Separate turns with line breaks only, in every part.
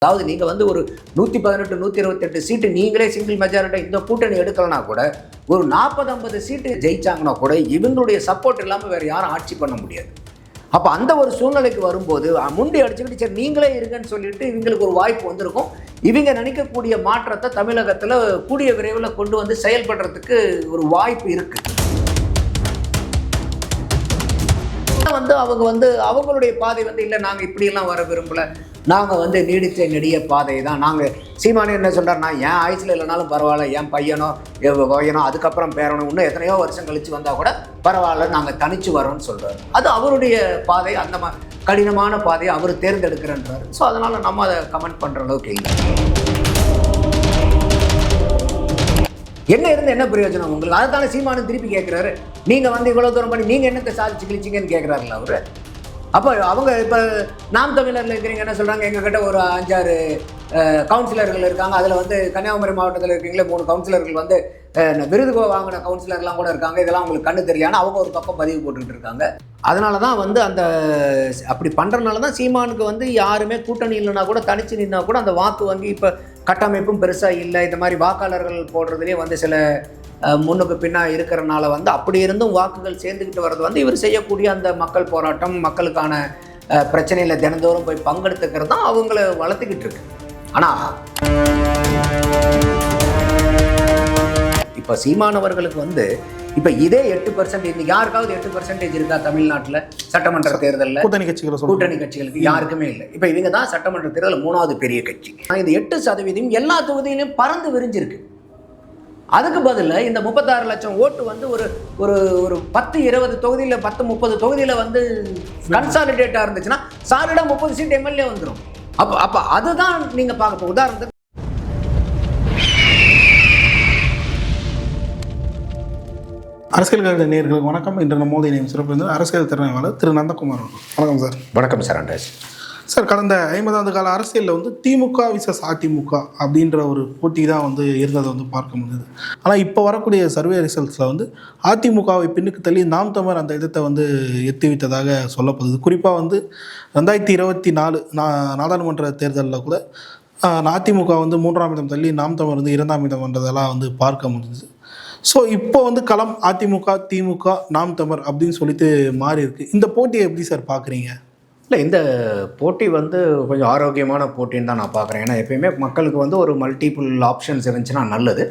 அதாவது நீங்கள் வந்து ஒரு 118 128 சீட்டு நீங்களே சிங்கிள் மெஜாரிட்டி இந்த கூட்டணி எடுக்கலனா கூட ஒரு 40-50 சீட்டு ஜெயிச்சாங்கன்னா கூட இவங்களுடைய சப்போர்ட் இல்லாமல் வேறு யாரும் ஆட்சி பண்ண முடியாது. அப்போ அந்த ஒரு சூழ்நிலைக்கு வரும்போது முண்டி அடிச்சுக்கிட்டு சரி நீங்களே இருங்கன்னு சொல்லிட்டு இவங்களுக்கு ஒரு வாய்ப்பு வந்திருக்கும். இவங்க நினைக்கக்கூடிய மாற்றத்தை தமிழகத்தில் கூடிய விரைவில் கொண்டு வந்து செயல்படுறதுக்கு ஒரு வாய்ப்பு இருக்குது. அவங்க அவங்களுடைய பாதை இல்லை நாங்கள் இப்படியெல்லாம் வர விரும்பலை, நாங்கள் நீடித்த நெடிய பாதை தான். நாங்கள் சீமானே என்ன சொல்கிறார், நான் என் ஆயுசில் இல்லைனாலும் பரவாயில்ல, என் பையனோ அதுக்கப்புறம் பேரணும் இன்னும் எத்தனையோ வருஷம் கழித்து வந்தால் கூட பரவாயில்ல, நாங்கள் தனித்து வரோம்னு சொல்கிறார். அது அவருடைய பாதை, அந்த கடினமான பாதையை அவர் தேர்ந்தெடுக்கிறன்றார். ஸோ அதனால் நம்ம அதை கமெண்ட் பண்ணுற அளவுக்கு இல்லை. என்ன இருந்து என்ன பிரயோஜனம் உங்களுக்கு? அதை தானே சீமானு திருப்பி கேட்குறாரு. நீங்கள் இவ்வளோ தூரம் பண்ணி நீங்கள் என்னத்தை சாதிச்சு கிழிச்சிங்கன்னு கேட்குறாருல்ல அவர். அப்போ அவங்க இப்போ நாம் தமிழரில் இருக்கிறீங்க என்ன சொல்கிறாங்க, எங்ககிட்ட ஒரு 5-6 கவுன்சிலர்கள் இருக்காங்க, அதில் கன்னியாகுமரி மாவட்டத்தில் இருக்கீங்களே 3 கவுன்சிலர்கள் விருது வாங்கின கவுன்சிலர்லாம் கூட இருக்காங்க, இதெல்லாம் உங்களுக்கு கண்ணு தெரியான்னு அவங்க ஒரு பக்கம் பதிவு போட்டுக்கிட்டு இருக்காங்க. அதனால தான் அந்த அப்படி பண்ணுறதுனால தான் சீமானுக்கு யாருமே கூட்டணி இல்லைனா கூட தனிச்சு நின்னா கூட அந்த வாக்கு வங்கி இப்போ கட்டமைப்பும் பெருசாக இல்லை. இந்த மாதிரி வாக்காளர்கள் போடுறதுலேயே சில முன்னுக்கு பின்னா இருக்கிறனால அப்படி இருந்தும் வாக்குகள் சேர்ந்துக்கிட்டு வர்றது இவர் செய்யக்கூடிய அந்த மக்கள் போராட்டம், மக்களுக்கான பிரச்சனையில் தினந்தோறும் போய் பங்கெடுத்துக்கிறது தான் அவங்கள வளர்த்துக்கிட்டு இருக்கு. ஆனால் இப்போ சீமானவர்களுக்கு இப்போ இதே 8% இன்னைக்கு யாருக்காவது 8% இருக்கா தமிழ்நாட்டில் சட்டமன்ற தேர்தலில்? கூட்டணி கட்சிகளுக்கு யாருக்குமே இல்லை. இப்போ இவங்க தான் சட்டமன்ற தேர்தலில் 3வது பெரிய கட்சி. இந்த 8% எல்லா தொகுதியிலையும் பறந்து விரிஞ்சிருக்கு. அதுக்கு பதில் இந்த 36 லட்சம் ஓட்டு ஒரு ஒரு 10-20 தொகுதியில் 10-30 தொகுதியில் கன்சாலிடேட்டாக இருந்துச்சுன்னா சாலிடாக 30 சீட் எம்எல்ஏ வந்துடும். அப்போ அதுதான் நீங்கள் பார்க்க. உதாரணத்துக்கு
அரசியல் கழக நேயர்களுக்கு வணக்கம். இன்று நம்மோடு இணையும் சிறப்பு அரசியல் திறனாய்வாளர் திரு நந்தகுமார். வணக்கம் சார்.
வணக்கம் சார். அண்டேஷ்
சார், கடந்த 50 ஆண்டு கால அரசியலில் திமுக விசஸ் அதிமுக அப்படின்ற ஒரு போட்டி தான் இருந்ததை பார்க்க முடியுது. ஆனால் இப்போ வரக்கூடிய சர்வே ரிசல்ட்ஸில் அதிமுகவை பின்னுக்கு தள்ளி நாம் தமிழர் அந்த இடத்தை எத்திவிட்டதாக சொல்லப்படுது. குறிப்பாக 2024 நாடாளுமன்ற தேர்தலில் கூட அதிமுக 3ஆம் இடம் தள்ளி நாம் தமிழர் 2ஆம் இடம் வந்ததெல்லாம் பார்க்க முடியுது. ஸோ இப்போ களம் அதிமுக திமுக நாம் தமிழர் அப்படின்னு சொல்லிட்டு மாறி இருக்கு. இந்த போட்டியை எப்படி சார் பார்க்குறீங்க?
இல்லை, இந்த போட்டி கொஞ்சம் ஆரோக்கியமான போட்டின்னு தான் நான் பார்க்குறேன். ஏன்னா எப்பயுமே மக்களுக்கு ஒரு மல்டிபிள் ஆப்ஷன்ஸ் இருந்துச்சுன்னா நல்லது.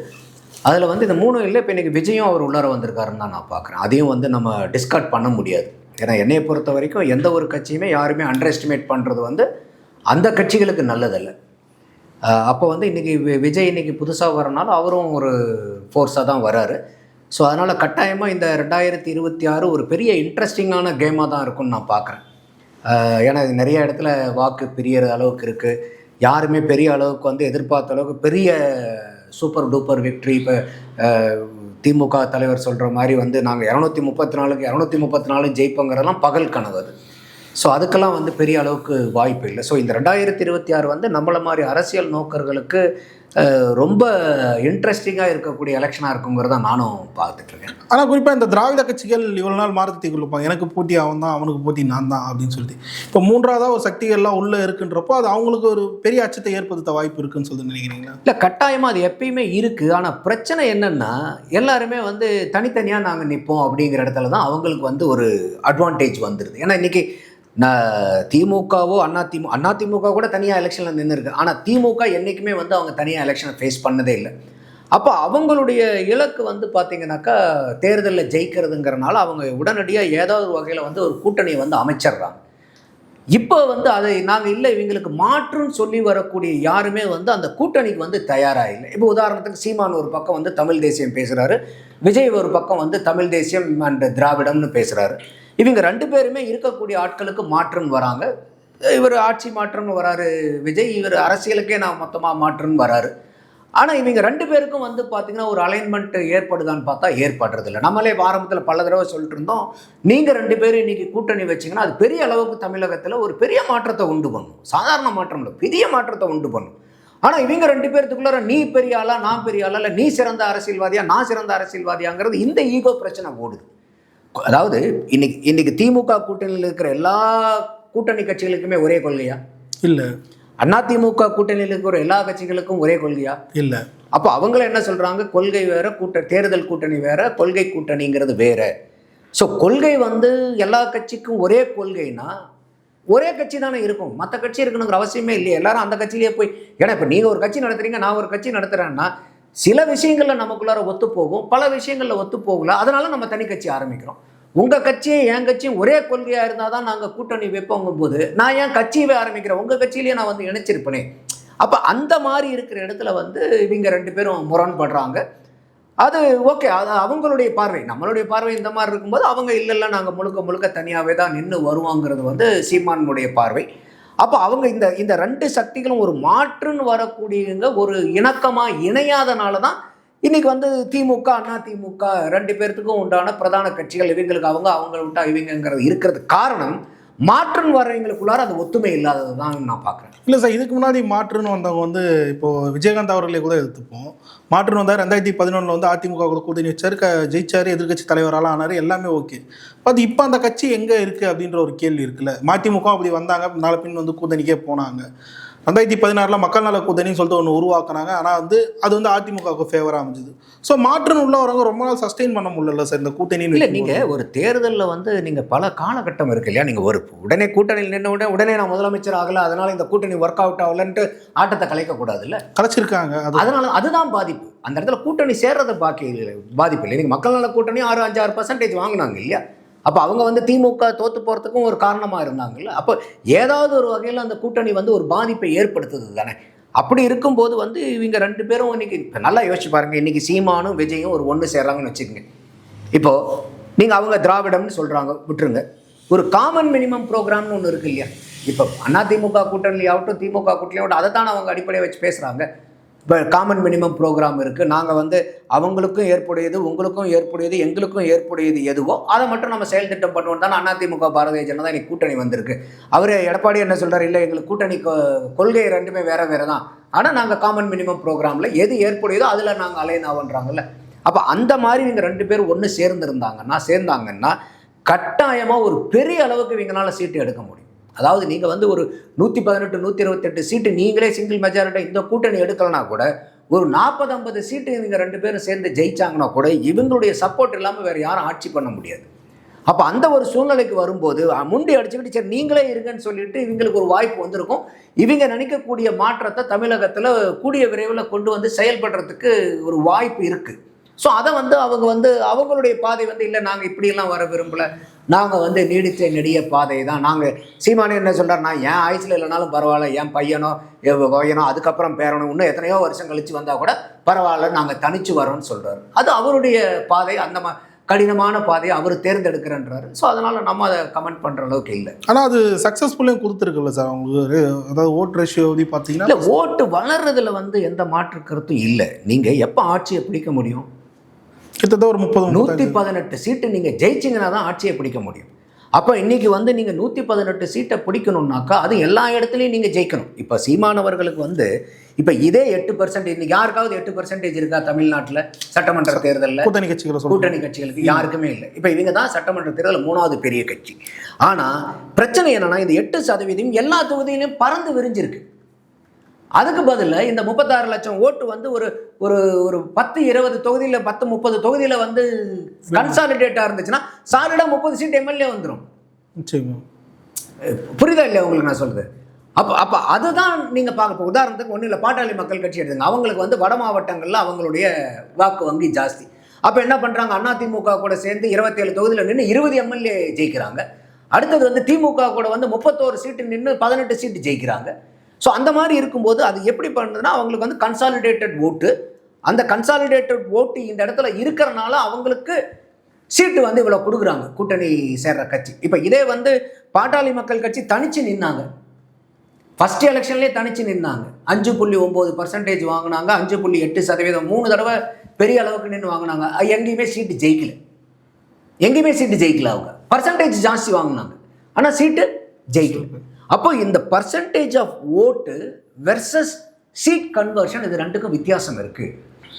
அதில் இந்த 3 இல்லை. இப்போ இன்றைக்கி விஜயும் அவர் உள்ளார வந்திருக்காருன்னு தான் நான் பார்க்குறேன். அதையும் நம்ம டிஸ்கார்ட் பண்ண முடியாது. ஏன்னா என்னையை பொறுத்த வரைக்கும் எந்த ஒரு கட்சியுமே யாருமே அண்டர் எஸ்டிமேட் பண்ணுறது அந்த கட்சிகளுக்கு நல்லதல்ல. அப்போ இன்றைக்கி விஜய் இன்றைக்கி புதுசாக வரனால அவரும் ஒரு ஃபோர்ஸாக தான் வராரு. ஸோ அதனால் கட்டாயமாக இந்த 2026 ஒரு பெரிய இன்ட்ரெஸ்டிங்கான கேமாக தான் இருக்கும்னு நான் பார்க்குறேன். ஏன்னா இது நிறைய இடத்துல வாக்கு பிரியற அளவுக்கு இருக்குது. யாருமே பெரிய அளவுக்கு எதிர்பார்த்த அளவுக்கு பெரிய சூப்பர் டூப்பர் விக்ட்ரி இப்போ திமுக தலைவர் சொல்கிற மாதிரி நாங்கள் 234க்கு 234 ஜெயிப்போங்கிறதெல்லாம் பகல் கனவு அது. ஸோ அதுக்கெல்லாம் பெரிய அளவுக்கு வாய்ப்பு இல்லை. ஸோ இந்த 2026 நம்மளை மாதிரி அரசியல் நோக்கர்களுக்கு ரொம்ப இன்ட்ரெஸ்டிங்காக இருக்கக்கூடிய எலெக்ஷனாக இருக்குங்கிறத நானும் பார்த்துட்ருக்கேன்.
ஆனால் குறிப்பாக இந்த திராவிட கட்சிகள் இவ்வளோ நாள் மாறுத்தி கொடுப்பாங்க, எனக்கு போட்டி அவன் தான், அவனுக்கு போட்டி நான் தான் அப்படின்னு சொல்லிட்டு. இப்போ 3ஆவதாக ஒரு சக்திகள்லாம் உள்ளே இருக்குன்றப்போ அது அவங்களுக்கு ஒரு பெரிய அச்சத்தை ஏற்படுத்த வாய்ப்பு இருக்குன்னு சொல்லி நினைக்கிறீங்களா?
இல்லை, கட்டாயமாக அது எப்பயுமே இருக்குது. ஆனால் பிரச்சனை என்னென்னா எல்லாருமே தனித்தனியாக நாங்கள் நிற்போம் அப்படிங்கிற இடத்துல தான் அவங்களுக்கு ஒரு அட்வான்டேஜ் வந்துடுது. ஏன்னா இன்றைக்கி திமுகவோ அதிமுக கூட தனியாக எலெக்ஷனில் நின்று இருக்கு. ஆனால் திமுக என்றைக்குமே அவங்க தனியாக எலெக்ஷனை ஃபேஸ் பண்ணதே இல்லை. அப்போ அவங்களுடைய இலக்கு பார்த்தீங்கன்னாக்கா தேர்தலில் ஜெயிக்கிறதுங்கிறனால அவங்க உடனடியாக ஏதாவது வகையில் ஒரு கூட்டணியை அமைச்சிடுறாங்க. இப்போ அதை நாங்கள் இல்லை இவங்களுக்கு மாற்றுன்னு சொல்லி வரக்கூடிய யாருமே அந்த கூட்டணிக்கு தயாராக இல்லை. இப்போ உதாரணத்துக்கு சீமான் ஒரு பக்கம் தமிழ் தேசியம் பேசுகிறாரு, விஜய் ஒரு பக்கம் தமிழ் தேசியம் அண்ட் திராவிடம்னு பேசுகிறாரு. இவங்க 2 பேருமே இருக்கக்கூடிய ஆட்களுக்கு மாற்றுன்னு வராங்க. இவர் ஆட்சி மாற்றம்னு வராரு விஜய், இவர் அரசியலுக்கே நான் மொத்தமாக மாற்றுன்னு வராரு. ஆனால் இவங்க 2 பேருக்கும் பார்த்திங்கன்னா ஒரு அலைன்மெண்ட் ஏற்படுதான்னு பார்த்தா ஏற்படுறதில்லை. நம்மளே ஆரம்பத்தில் பல தடவை சொல்லிட்டு இருந்தோம், நீங்கள் 2 பேரும் இன்றைக்கி கூட்டணி வச்சிங்கன்னா அது பெரிய அளவுக்கு தமிழகத்தில் ஒரு பெரிய மாற்றத்தை உண்டு பண்ணும். சாதாரண மாற்றம் இல்லை, பெரிய மாற்றத்தை உண்டு பண்ணும். ஆனால் இவங்க 2 பேர்த்துக்குள்ளார நீ பெரிய ஆளா நான் பெரிய ஆளா, இல்லை நீ சிறந்த அரசியல்வாதியா நான் சிறந்த அரசியல்வாதியாங்கிறது இந்த ஈகோ பிரச்சனை ஓடுது. அதாவது இன்னைக்கு திமுக கூட்டணியில் இருக்கிற எல்லா கூட்டணி கட்சிகளுக்குமே ஒரே கொள்கையா?
இல்லை.
அதிமுக கூட்டணியில் இருக்கிற எல்லா கட்சிகளுக்கும் ஒரே கொள்கையா?
இல்லை.
அப்போ அவங்கள என்ன சொல்றாங்க, கொள்கை வேற, தேர்தல் கூட்டணி வேற, கொள்கை கூட்டணிங்கிறது வேற. ஸோ கொள்கை வந்து எல்லா கட்சிக்கும் ஒரே கொள்கைனா ஒரே கட்சி தானே இருக்கும், மற்ற கட்சி இருக்கணுங்கிற அவசியமே இல்லையே. எல்லாரும் அந்த கட்சியிலேயே போய், ஏன்னா இப்போ நீங்கள் ஒரு கட்சி நடத்துறீங்க, நான் ஒரு கட்சி நடத்துகிறேன்னா சில விஷயங்களில் நமக்குள்ளார ஒத்து போகும், பல விஷயங்களில் ஒத்து போகல, அதனால நம்ம தனி கட்சி ஆரம்பிக்கிறோம். உங்கள் கட்சியும் என் கட்சியும் ஒரே கொள்கையாக இருந்தால் தான் நாங்கள் கூட்டணி வைப்போங்கும் போது நான் ஏன் கட்சியவே ஆரம்பிக்கிறேன், உங்கள் கட்சியிலேயே நான் வந்து இணைச்சிருப்பேனே. அப்போ அந்த மாதிரி இருக்கிற இடத்துல வந்து இவங்க 2 பேரும் முரண்படுறாங்க. அது ஓகே, அது அவங்களுடைய பார்வை. நம்மளுடைய பார்வை இந்த மாதிரி இருக்கும்போது அவங்க இல்லை நாங்கள் முழுக்க தனியாகவே தான் நின்று வருவாங்கிறது வந்து சீமானுடைய பார்வை. அப்போ அவங்க இந்த 2 சக்திகளும் ஒரு மாற்றுன்னு வரக்கூடியவங்க ஒரு இணக்கமாக இணையாதனால தான் இன்னைக்கு வந்து திமுக அதிமுக 2 பேர்த்துக்கும் உண்டான பிரதான கட்சிகள் இவங்களுக்கு அவங்க விட்டா இவங்கிறது இருக்கிறது காரணம் மாற்றுன்னு வர்றவங்களுக்குள்ளார அது ஒத்துமை இல்லாதது தான் நான் பார்க்குறேன்.
இல்லை சார், இதுக்கு முன்னாடி மாற்றுன்னு வந்தவங்க வந்து இப்போது விஜயகாந்த் அவர்களே கூட எடுத்துப்போம். மாற்றுன்னு வந்தார் 2011 வந்து அதிமுக கூட கூட்டணி வச்சார், ஜெயிச்சார், எதிர்கட்சி தலைவரால் ஆனார், எல்லாமே ஓகே. அது இப்போ அந்த கட்சி எங்கே இருக்குது அப்படின்ற ஒரு கேள்வி இருக்குல்ல. மதிமுக அப்படி வந்தாங்க, நாளை பின் வந்து கூட்டணிக்கே போனாங்க. 2016 மக்கள் நல கூட்டணின்னு சொல்லிட்டு ஒன்று உருவாக்குனாங்க. ஆனால் வந்து அது வந்து அதிமுகவுக்கு ஃபேவராக அமைஞ்சுது. ஸோ மாற்றுன்னு உள்ளவங்க ரொம்ப நாள் சஸ்டெயின் பண்ண முடியல சார் இந்த கூட்டணி.
இல்லை, நீங்கள் ஒரு தேர்தலில் வந்து நீங்கள் பல காலகட்டம் இருக்கு இல்லையா, நீங்கள் ஒரு உடனே கூட்டணியில் நின்று உடனே நான் முதலமைச்சர் ஆகலை, அதனால் இந்த கூட்டணி ஒர்க் அவுட் ஆகலன்ட்டு ஆட்டத்தை கலைக்கக்கூடாது. இல்லை,
கலைச்சிருக்காங்க.
அதனால அதுதான் பாதிப்பு. அந்த இடத்துல கூட்டணி சேர்றது பாதிப்பு இல்லை. நீங்கள் மக்கள் நல கூட்டணி 6-5% வாங்கினாங்க இல்லையா, அப்போ அவங்க வந்து திமுக தோற்று போகிறதுக்கும் ஒரு காரணமாக இருந்தாங்கல்ல. அப்போ ஏதாவது ஒரு வகையில் அந்த கூட்டணி வந்து ஒரு பாதிப்பை ஏற்படுத்துது தானே. அப்படி இருக்கும்போது வந்து இவங்க 2 பேரும் இன்னைக்கு இப்போ நல்லா யோசிச்சு பாருங்கள், இன்றைக்கி சீமானும் விஜயும் ஒரு ஒன்று சேர்றாங்கன்னு வச்சுக்கோங்க. இப்போது நீங்கள் அவங்க திராவிடம்னு சொல்கிறாங்க, விட்டுருங்க. ஒரு காமன் மினிமம் ப்ரோக்ராம்னு ஒன்று இருக்குது இல்லையா. இப்போ அதிமுக கூட்டணியாகட்டும் திமுக கூட்டணியாகட்டும் அதை தான் அவங்க அடிப்படையை வச்சு பேசுகிறாங்க. இப்போ காமன் மினிமம் ப்ரோக்ராம் இருக்குது, நாங்கள் வந்து அவங்களுக்கும் ஏற்புடையது, உங்களுக்கும் ஏற்புடையது, எங்களுக்கும் ஏற்புடையது எதுவோ அதை மட்டும் நம்ம செயல் திட்டம் பண்ணுவோம் தானே அதிமுக பாரதிய ஜனதா இன்னைக்கு கூட்டணி வந்திருக்கு. அவர் எடப்பாடி என்ன சொல்கிறார், இல்லை எங்களுக்கு கூட்டணி கொள்கை 2மே வேறு தான், ஆனால் நாங்கள் காமன் மினிமம் ப்ரோக்ராமில் எது ஏற்புடையதோ அதில் நாங்கள் அலைன் ஆகுன்றாங்கல்ல. அப்போ அந்த மாதிரி இவங்க 2 பேரும் ஒன்று சேர்ந்தாங்கன்னா கட்டாயமாக ஒரு பெரிய அளவுக்கு இவங்களால சீட்டு எடுக்க முடியும். அதாவது நீங்கள் வந்து ஒரு 118 128 சீட்டு நீங்களே சிங்கிள் மெஜாரிட்டி இந்த கூட்டணி எடுக்கலனா கூட ஒரு 40-50 சீட்டு நீங்கள் 2 பேரும் சேர்ந்து ஜெயிச்சாங்கன்னா கூட இவங்களுடைய சப்போர்ட் இல்லாமல் வேறு யாரும் ஆட்சி பண்ண முடியாது. அப்போ அந்த ஒரு சூழ்நிலைக்கு வரும்போது முண்டி அடிச்சுக்கிட்டு சரி நீங்களே இருங்கன்னு சொல்லிட்டு இவங்களுக்கு ஒரு வாய்ப்பு வந்திருக்கும். இவங்க நினைக்கக்கூடிய மாற்றத்தை தமிழகத்தில் கூடிய விரைவில் கொண்டு வந்து செயல்படுறதுக்கு ஒரு வாய்ப்பு இருக்குது. ஸோ அதை வந்து அவங்க வந்து அவங்களுடைய பாதை வந்து இல்லை நாங்கள் இப்படியெல்லாம் வர விரும்பலை, நாங்கள் வந்து நீடித்த நெடிய பாதை தான். நாங்கள் சீமானே என்ன சொல்கிறார், நான் என் ஆயுசில் இல்லைனாலும் பரவாயில்ல, என் பையனோ அதுக்கப்புறம் பேரனோ இன்னும் எத்தனையோ வருஷம் கழித்து வந்தால் கூட பரவாயில்ல, நாங்கள் தனிச்சு வரோன்னு சொல்கிறார். அது அவருடைய பாதை, அந்த கடினமான பாதையை அவர் தேர்ந்தெடுக்கிறன்றாரு. ஸோ அதனால் நம்ம அதை கமெண்ட் பண்ணுற அளவுக்கு இல்லை.
ஆனால் அது சக்ஸஸ்ஃபுல்லையும் கொடுத்துருக்குல்ல சார் அவங்களுக்கு. அதாவது ஓட் ரேஷியோ பார்த்தீங்கன்னா
இல்லை, ஓட்டு வளர்றதுல வந்து எந்த மாற்று கருத்தும் இல்லை. நீங்கள் எப்போ ஆட்சியை பிடிக்க முடியும்,
கிட்டத்தட்ட ஒரு
118 சீட்டு நீங்கள் ஜெயிச்சிங்கன்னா தான் ஆட்சியை பிடிக்க முடியும். அப்போ இன்றைக்கி வந்து நீங்கள் 118 சீட்டை பிடிக்கணும்னாக்கா அது எல்லா இடத்துலையும் நீங்கள் ஜெயிக்கணும். இப்போ சீமானவர்களுக்கு வந்து இப்போ இதே 8%, இன்னைக்கு யாருக்காவது 8% இருக்கா தமிழ்நாட்டில் சட்டமன்ற தேர்தலில்? கூட்டணி கட்சிகளுக்கு யாருக்குமே இல்லை. இப்போ இவங்க தான் சட்டமன்ற தேர்தலில் 3வது பெரிய கட்சி. ஆனால் பிரச்சனை என்னன்னா இந்த 8% எல்லா தொகுதியிலையும் பறந்து விரிஞ்சிருக்கு. அதுக்கு பதிலாக இந்த 36 லட்சம் ஓட்டு வந்து ஒரு ஒரு 10-20 தொகுதியில் 10-30 தொகுதியில் வந்து கன்சாலிடேட்டாக இருந்துச்சுன்னா சாலிடாக 30 சீட் எம்எல்ஏ வந்துடும். புரியுதா இல்லையா உங்களுக்கு நான் சொல்றது? அப்போ அதுதான் நீங்கள் பார்க்க. உதாரணத்துக்கு ஒன்றும் இல்லை, பாட்டாளி மக்கள் கட்சி எடுத்துங்க. அவங்களுக்கு வந்து வட மாவட்டங்களில் அவங்களுடைய வாக்கு வங்கி ஜாஸ்தி. அப்போ என்ன பண்ணுறாங்க, அதிமுக கூட சேர்ந்து 27 தொகுதியில் நின்று 20 எம்எல்ஏ ஜெயிக்கிறாங்க. அடுத்தது வந்து திமுக கூட வந்து 31 சீட்டு நின்று 18 சீட்டு ஜெயிக்கிறாங்க. ஸோ அந்த மாதிரி இருக்கும்போது அது எப்படி பண்ணுறதுன்னா அவங்களுக்கு வந்து கன்சாலிடேட்டட் ஓட்டு, அந்த கன்சாலிடேட்டட் ஓட்டு இந்த இடத்துல இருக்கிறனால அவங்களுக்கு சீட்டு வந்து இவ்வளோ கொடுக்குறாங்க கூட்டணி சேர்ற கட்சி. இப்போ இதே வந்து பாட்டாளி மக்கள் கட்சி தனிச்சு நின்னாங்க, ஃபர்ஸ்ட் எலெக்ஷன்லேயே தனிச்சு நின்னாங்க, 5.9% வாங்கினாங்க, 5.8%, 3 தடவை பெரிய அளவுக்கு நின்று வாங்கினாங்க. எங்கேயுமே சீட்டு ஜெயிக்கல. அவங்க பர்சன்டேஜ் ஜாஸ்தி வாங்கினாங்க, ஆனால் சீட்டு ஜெயிக்கல. அப்போ இந்த பர்சன்டேஜ் ஆஃப் ஓட்டு வெர்சஸ் சீட் கன்வர்ஷன், இது 2க்கும் வித்தியாசம் இருக்குது.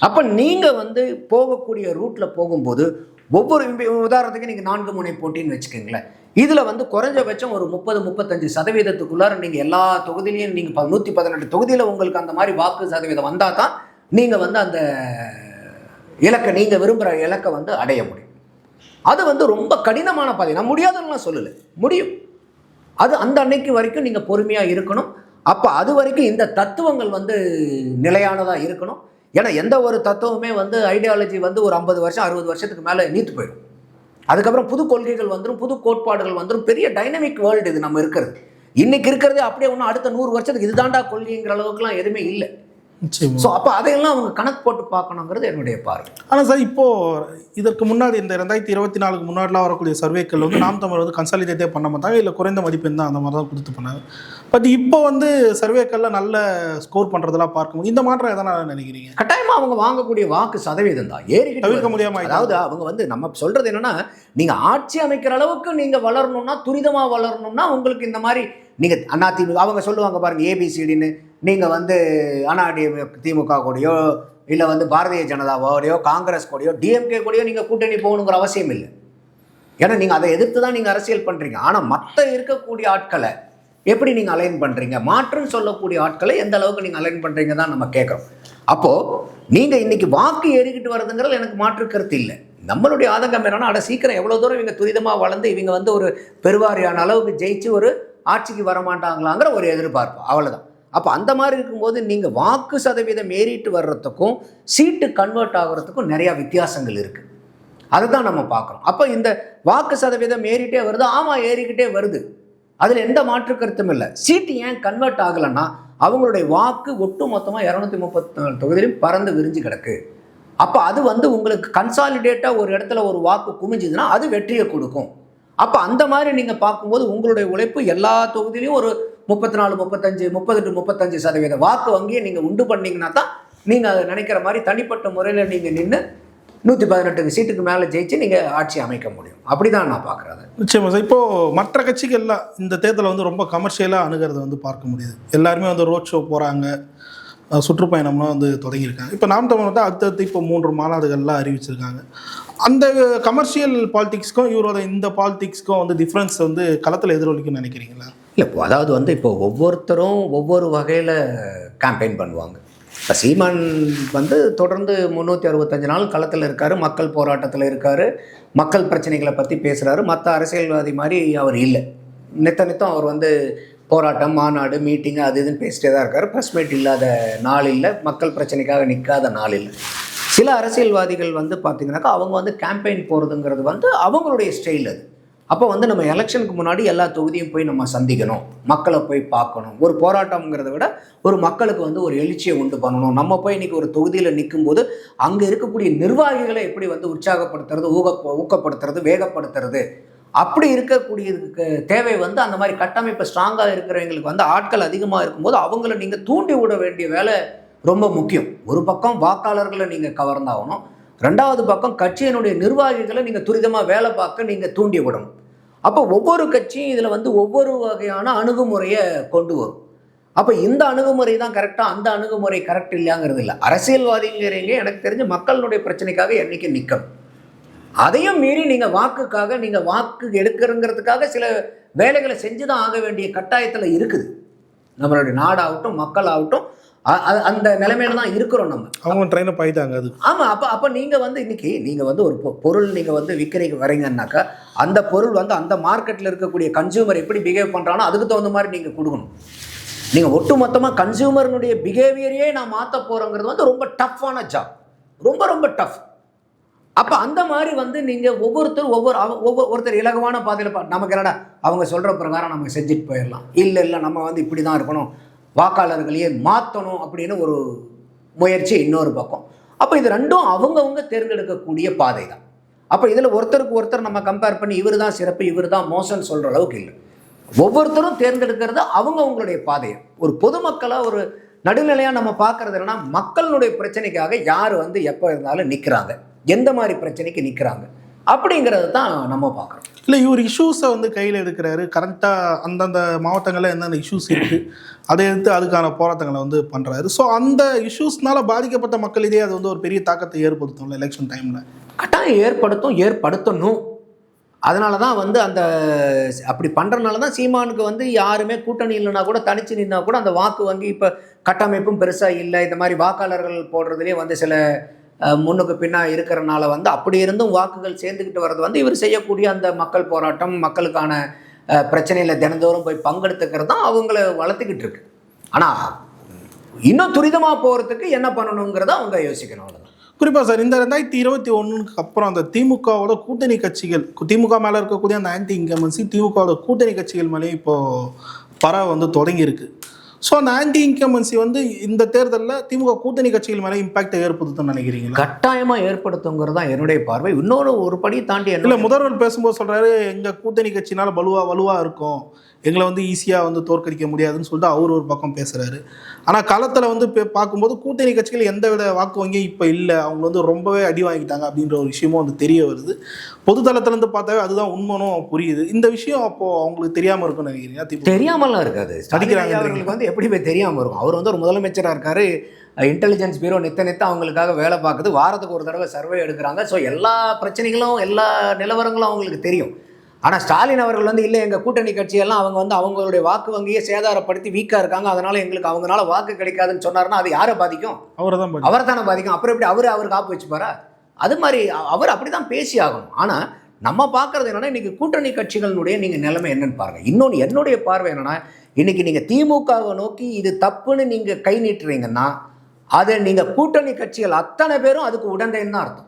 அப்போ நீங்கள் வந்து போகக்கூடிய ரூட்டில் போகும்போது ஒவ்வொரு உதாரணத்துக்கு நீங்கள் 4 முனை போட்டின்னு வச்சுக்கோங்களேன். இதில் வந்து குறைஞ்சபட்சம் ஒரு 30-35% நீங்கள் எல்லா தொகுதியிலையும் நீங்கள் 118 தொகுதியில் உங்களுக்கு அந்த மாதிரி வாக்கு சதவீதம் வந்தால் தான் நீங்கள் வந்து அந்த இலக்கை, நீங்கள் விரும்புகிற இலக்கை வந்து அடைய முடியும். அது வந்து ரொம்ப கடினமான பாதை. நான் முடியாதுன்னு சொல்லலை, முடியும். அது அந்த அன்னைக்கு வரைக்கும் நீங்கள் பொறுமையாக இருக்கணும். அப்போ அது வரைக்கும் இந்த தத்துவங்கள் வந்து நிலையானதாக இருக்கணும். ஏன்னா எந்த ஒரு தத்துவமே வந்து ஐடியாலஜி வந்து ஒரு 50 வருஷம் 60 வருஷத்துக்கு மேலே நீத்து போயிடும். அதுக்கப்புறம் புது கொள்கைகள் வந்துடும், புது கோட்பாடுகள் வந்துடும். பெரிய டைனமிக் வேர்ல்டு இது நம்ம இருக்கிறது. இன்னைக்கு இருக்கிறதே அப்படியே ஒன்றும் அடுத்த 100 வருஷத்துக்கு இதுதாண்டா கொள்கைங்கிற அளவுக்குலாம் எதுவுமே இல்லை. ஸோ அப்போ அதையெல்லாம் அவங்க கணக்கு போட்டு பார்க்கணுங்கிறது என்னுடைய பார்வை.
ஆனால் சார், இப்போது இதற்கு முன்னாடி இந்த 2024 முன்னாடிலாம் வரக்கூடிய சர்வேக்கள் வந்து நாம் தமிழர் வந்து கன்சாலிடேட்டே பண்ண மாட்டாங்க, இல்லை குறைந்த மதிப்பெண் தான் அந்த மாதிரி தான் கொடுத்து பண்ணாங்க. பட் இப்போ வந்து சர்வேக்களில் நல்ல ஸ்கோர் பண்ணுறதெல்லாம் பார்க்கும்போது இந்த மாற்றம் எதனா நினைக்கிறீங்க?
கட்டாயமாக அவங்க வாங்கக்கூடிய வாக்கு சதவீதம் தான் ஏறிக்கிட்டு
தவிர்க்க முடியாமல்.
அதாவது அவங்க வந்து நம்ம சொல்கிறது என்னென்னா, நீங்கள் ஆட்சி அமைக்கிற அளவுக்கு நீங்கள் வளரணும்னா, துரிதமாக வளரணும்னா உங்களுக்கு இந்த மாதிரி நீங்கள் அதிமுக அவங்க சொல்லுவாங்க பாருங்கள், ஏபிசிடின்னு. நீங்கள் வந்து திமுக கூடயோ இல்லை வந்து பாரதிய ஜனதாவோடையோ காங்கிரஸ் கூடயோ டிஎம்கே கூடயோ நீங்கள் கூட்டணி போகணுங்கிற அவசியம் இல்லை. ஏன்னா நீங்கள் அதை எதிர்த்து தான் நீங்கள் அரசியல் பண்ணுறீங்க. ஆனால் மற்ற இருக்கக்கூடிய ஆட்களை எப்படி நீங்கள் அலைன் பண்ணுறீங்க, மாற்றுன்னு சொல்லக்கூடிய ஆட்களை எந்த அளவுக்கு நீங்கள் அலைன் பண்ணுறீங்க தான் நம்ம கேட்குறோம். அப்போது நீங்கள் இன்றைக்கி வாக்கு ஏறிக்கிட்டு வர்றதுங்கிறது எனக்கு மாற்று கருத்து இல்லை. நம்மளுடைய ஆதங்கம் என்னன்னா, சீக்கிரம் எவ்வளோ தூரம் இவங்க துரிதமாக வளர்ந்து இவங்க வந்து ஒரு பெருவாரியான அளவுக்கு ஜெயிச்சு ஒரு ஆட்சிக்கு வரமாட்டாங்களாங்கிற ஒரு எதிர்பார்ப்பு, அவ்வளோதான். அப்போ அந்த மாதிரி இருக்கும்போது நீங்கள் வாக்கு சதவீதம் ஏறிட்டு வர்றதுக்கும் சீட்டு கன்வெர்ட் ஆகிறதுக்கும் நிறையா வித்தியாசங்கள் இருக்குது. அதை தான் நம்ம பார்க்குறோம். அப்போ இந்த வாக்கு சதவீதம் ஏறிட்டே வருது, ஆமாம் ஏறிக்கிட்டே வருது, அதில் எந்த மாற்று கருத்தும் இல்லை. சீட்டு ஏன் கன்வெர்ட் ஆகலைன்னா அவங்களுடைய வாக்கு ஒட்டு மொத்தமாக 234 தொகுதியிலும் பறந்து விரிஞ்சு கிடக்கு. அப்போ அது வந்து உங்களுக்கு கன்சாலிடேட்டாக ஒரு இடத்துல ஒரு வாக்கு குமிஞ்சுதுன்னா அது வெற்றியை கொடுக்கும். அப்போ அந்த மாதிரி நீங்கள் பார்க்கும்போது உங்களுடைய உழைப்பு எல்லா தொகுதியிலையும் ஒரு 34, 35, 30-35% வாக்கு வங்கியை நீங்கள் உண்டு பண்ணிங்கன்னா தான் நீங்கள் அதை நினைக்கிற மாதிரி தனிப்பட்ட முறையில் நீங்கள் நின்று 118 சீட்டுக்கு மேலே ஜெயிச்சு நீங்கள் ஆட்சி அமைக்க முடியும். அப்படி தான் நான் பார்க்குறேன்.
நிச்சயமா சார். இப்போது மற்ற கட்சிகள்லாம் இந்த தேர்தலை வந்து ரொம்ப கமர்ஷியலாக அணுகிறத வந்து பார்க்க முடியுது. எல்லாருமே வந்து ரோட் ஷோ போகிறாங்க, சுற்றுப்பயணம்லாம் வந்து தொடங்கியிருக்காங்க. இப்போ நாம் தமிழர் வந்து அடுத்தடுத்து இப்போ 3 மாநாடுகள்லாம் அறிவிச்சிருக்காங்க. அந்த கமர்ஷியல் பாலிடிக்ஸ்க்கும் இவரோட இந்த பாலிடிக்ஸ்க்கும் வந்து டிஃப்ரென்ஸ் வந்து களத்தில் எதிரொலிக்கும்னு நினைக்கிறீங்களா?
இல்லை, அதாவது வந்து இப்போ ஒவ்வொருத்தரும் ஒவ்வொரு வகையில் கேம்பெயின் பண்ணுவாங்க. இப்போ சீமான் வந்து தொடர்ந்து 365 நாள் களத்தில் இருக்கார், மக்கள் போராட்டத்தில் இருக்கார், மக்கள் பிரச்சனைகளை பற்றி பேசுகிறாரு. மற்ற அரசியல்வாதி மாதிரி அவர் இல்லை. நித்தம் அவர் வந்து போராட்டம், மாநாடு, மீட்டிங்கு அது இதுன்னு பேசிட்டே தான் இருக்கார். ப்ரெஸ் மீட் இல்லாத நாள் இல்லை, மக்கள் பிரச்சனைக்காக நிற்காத நாள் இல்லை. சில அரசியல்வாதிகள் வந்து பார்த்திங்கனாக்கா அவங்க வந்து கேம்பெயின் போகிறதுங்கிறது வந்து அவங்களுடைய ஸ்டைல் அது. அப்போ வந்து நம்ம எலெக்ஷனுக்கு முன்னாடி எல்லா தொகுதியும் போய் நம்ம சந்திக்கணும், மக்களை போய் பார்க்கணும். ஒரு போராட்டம்ங்கிறத விட ஒரு மக்களுக்கு வந்து ஒரு எழுச்சியை உண்டு பண்ணணும். நம்ம போய் இன்றைக்கி ஒரு தொகுதியில் நிற்கும்போது அங்கே இருக்கக்கூடிய நிர்வாகிகளை எப்படி வந்து உற்சாகப்படுத்துறது, ஊக்கப்படுத்துறது, வேகப்படுத்துறது, அப்படி இருக்கக்கூடியதுக்கு தேவை வந்து அந்த மாதிரி கட்டமைப்பு ஸ்ட்ராங்காக இருக்கிறவங்களுக்கு வந்து ஆட்கள் அதிகமாக இருக்கும்போது அவங்கள நீங்கள் தூண்டி விட வேண்டிய வேலை ரொம்ப முக்கியம். ஒரு பக்கம் வாக்காளர்களை நீங்கள் கவர்ந்தாகணும், ரெண்டாவது பக்கம் கட்சியினுடைய நிர்வாகிகளை நீங்கள் துரிதமாக வேலை பார்க்க நீங்கள் தூண்டி விடணும். அப்போ ஒவ்வொரு கட்சியும் இதில் வந்து ஒவ்வொரு வகையான அணுகுமுறையை கொண்டு வரும். அப்போ இந்த அணுகுமுறை தான் கரெக்டாக, அந்த அணுகுமுறை கரெக்ட் இல்லையாங்கிறது இல்லை. அரசியல்வாதிங்கிறீங்க எனக்கு தெரிஞ்சு மக்களுடைய பிரச்சனைக்காக என்றைக்கு நிற்கணும். அதையும் மீறி நீங்கள் வாக்குக்காக, நீங்கள் வாக்கு எடுக்கிறங்கிறதுக்காக சில வேலைகளை செஞ்சு தான் ஆக வேண்டிய கட்டாயத்தில் இருக்குது. நம்மளுடைய நாடாகட்டும் மக்களாகட்டும் அந்த நிலைமையில தான் இருக்கிறோம். நம்ம
அவங்க ட்ரெயினை போயிட்டாங்க அது.
ஆமாம். அப்போ நீங்கள் வந்து இன்றைக்கி நீங்கள் வந்து ஒரு பொருள் நீங்கள் வந்து விற்கிறீங்க வரீங்கன்னாக்கா அந்த பொருள் வந்து அந்த மார்க்கெட்டில் இருக்கக்கூடிய கன்சியூமர் எப்படி பிஹேவ் பண்ணுறானோ அதுக்கு தகுந்த மாதிரி நீங்கள் கொடுக்கணும். நீங்கள் ஒட்டு மொத்தமாக கன்சியூமர்னுடைய பிஹேவியரையே நான் மாற்ற போகிறோங்கிறது வந்து ரொம்ப டஃப்பான ஜாப், ரொம்ப ரொம்ப டஃப். அப்போ அந்த மாதிரி வந்து நீங்கள் ஒவ்வொருத்தரும் ஒவ்வொருத்தர் இலகுவான பாதையில் நமக்கு என்னடா அவங்க சொல்கிற பிரகாரம் நம்ம செஞ்சுட்டு போயிடலாம், இல்லை நம்ம வந்து இப்படி தான் இருக்கணும், வாக்காளர்களையே மாற்றணும் அப்படின்னு ஒரு முயற்சி இன்னொரு பக்கம். அப்போ இது ரெண்டும் அவங்கவுங்க தேர்ந்தெடுக்கக்கூடிய பாதை தான். அப்போ இதில் ஒருத்தருக்கு ஒருத்தர் நம்ம கம்பேர் பண்ணி இவர் தான் சிறப்பு இவர் தான் மோசம்னு சொல்கிற அளவுக்கு இல்லை. ஒவ்வொருத்தரும் தேர்ந்தெடுக்கிறது அவங்கவுங்களுடைய பாதையை. ஒரு பொதுமக்களாக ஒரு நடுநிலையாக நம்ம பார்க்குறது என்னன்னா, மக்களுடைய பிரச்சனைக்காக யார் வந்து எப்போ இருந்தாலும் நிற்கிறாங்க, எந்த மாதிரி பிரச்சனைக்கு நிற்கிறாங்க அப்படிங்கிறது தான் நம்ம பார்க்குறோம்.
இல்லை, இவர் இஷ்யூஸை வந்து கையில் எடுக்கிறாரு, கரெக்டாக அந்தந்த மாவட்டங்களில் எந்தெந்த இஷ்யூஸ் இருக்குது அதை எடுத்து அதுக்கான போராட்டங்களை வந்து பண்ணுறாரு. ஸோ அந்த இஷ்யூஸ்னால பாதிக்கப்பட்ட மக்களிடையே அது வந்து ஒரு பெரிய தாக்கத்தை ஏற்படுத்தும்ல எலெக்ஷன் டைமில்.
கட்டாயம் ஏற்படுத்தணும். அதனால தான் வந்து அந்த அப்படி பண்ணுறதுனால தான் சீமானுக்கு வந்து யாருமே கூட்டணி இல்லைனா கூட தனிச்சு நின்னா கூட அந்த வாக்கு வங்கி இப்போ கட்டமைப்பும் பெருசாக இல்லை. இந்த மாதிரி வாக்காளர்கள் போடுறதுலேயே வந்து சில முன்னுக்கு பின்னா இருக்கிறனால வந்து அப்படி இருந்தும் வாக்குகள் சேர்ந்துக்கிட்டு வர்றது வந்து இவர் செய்யக்கூடிய அந்த மக்கள் போராட்டம், மக்களுக்கான பிரச்சனையில் தினந்தோறும் போய் பங்கெடுத்துக்கிறது தான் அவங்கள வளர்த்துக்கிட்டு இருக்கு. ஆனால் இன்னும் துரிதமாக போகிறதுக்கு என்ன பண்ணணுங்கிறத அவங்க யோசிக்கணும். அவ்வளோதான்.
குறிப்பாக சார், இந்த 2021 அப்புறம் அந்த திமுகவோட கூட்டணி கட்சிகள், திமுக மேலே இருக்கக்கூடிய அந்த ஆன்டி இன்கம்பன்சி திமுகவோட கூட்டணி கட்சிகள் மேலே இப்போது பரவ வந்து தொடங்கியிருக்கு. ஸோ அந்த ஆன்டி இன்கம்பன்சி வந்து இந்த தேர்தலில் திமுக கூட்டணி கட்சிகள் மேலே இம்பாக்டை ஏற்படுத்துன்னு நினைக்கிறீங்களா?
கட்டாயமாக ஏற்படுத்துங்கிறது தான் என்னுடைய பார்வை. இன்னொரு ஒரு படி தாண்டி
இல்லை, முதல்வர் பேசும்போது சொல்கிறாரு, எங்கள் கூட்டணி கட்சினால் வலுவாக இருக்கும், எங்களை வந்து ஈஸியாக வந்து தோற்கடிக்க முடியாதுன்னு சொல்லிட்டு அவர் ஒரு பக்கம் பேசுகிறாரு. ஆனால் களத்தில் வந்து பார்க்கும்போது கூட்டணி கட்சிகள் எந்த வித வாக்கு வங்கியும் இப்போ இல்லை, அவங்க வந்து ரொம்பவே அடி வாங்கிட்டாங்க அப்படின்ற ஒரு விஷயமும் வந்து தெரிய வருது. பொதுத்தளத்துலேருந்து பார்த்தாவே அதுதான் உண்மைனும் புரியுது. இந்த விஷயம் அப்போது அவங்களுக்கு தெரியாமல் இருக்கும்னு நினைக்கிறீங்க?
தெரியாமலாம் இருக்காது. அடிக்கிறாங்க அவர்களுக்கு வந்து எப்படி போய் தெரியாமல் இருக்கும். அவர் வந்து ஒரு முதலமைச்சராக இருக்காரு, இன்டெலிஜென்ஸ் பியூரோ நித்த அவங்களுக்காக வேலை பார்க்குது, வாரத்துக்கு ஒரு தடவை சர்வே எடுக்கிறாங்க. ஸோ எல்லா பிரச்சனைகளும் எல்லா நிலவரங்களும் அவங்களுக்கு தெரியும். ஆனால் ஸ்டாலின் அவர்கள் வந்து இல்லை, எங்கள் கூட்டணி கட்சியெல்லாம் அவங்க வந்து அவங்களுடைய வாக்கு வங்கியை சேதாரப்படுத்தி வீக்காக இருக்காங்க, அதனால் எங்களுக்கு அவங்களால வாக்கு கிடைக்காதுன்னு சொன்னார்னா அது யாரை பாதிக்கும்? அவரை தானே பாதிக்கும். அப்புறம் எப்படி அவர் காப்பு வச்சுப்பாரா? அது மாதிரி அவர் அப்படி தான் பேசி ஆகணும். ஆனால் நம்ம பார்க்குறது என்னென்னா, இன்றைக்கி கூட்டணி கட்சிகளுடைய நீங்கள் நிலைமை என்னன்னு பாருங்கள். இன்னொன்று என்னுடைய பார்வை என்னென்னா, இன்றைக்கி நீங்கள் திமுகவை நோக்கி இது தப்புன்னு நீங்கள் கை நீட்டுறீங்கன்னா அதை நீங்கள் கூட்டணி கட்சிகள் அத்தனை பேரும் அதுக்கு உடந்தைன்னு தான் அர்த்தம்.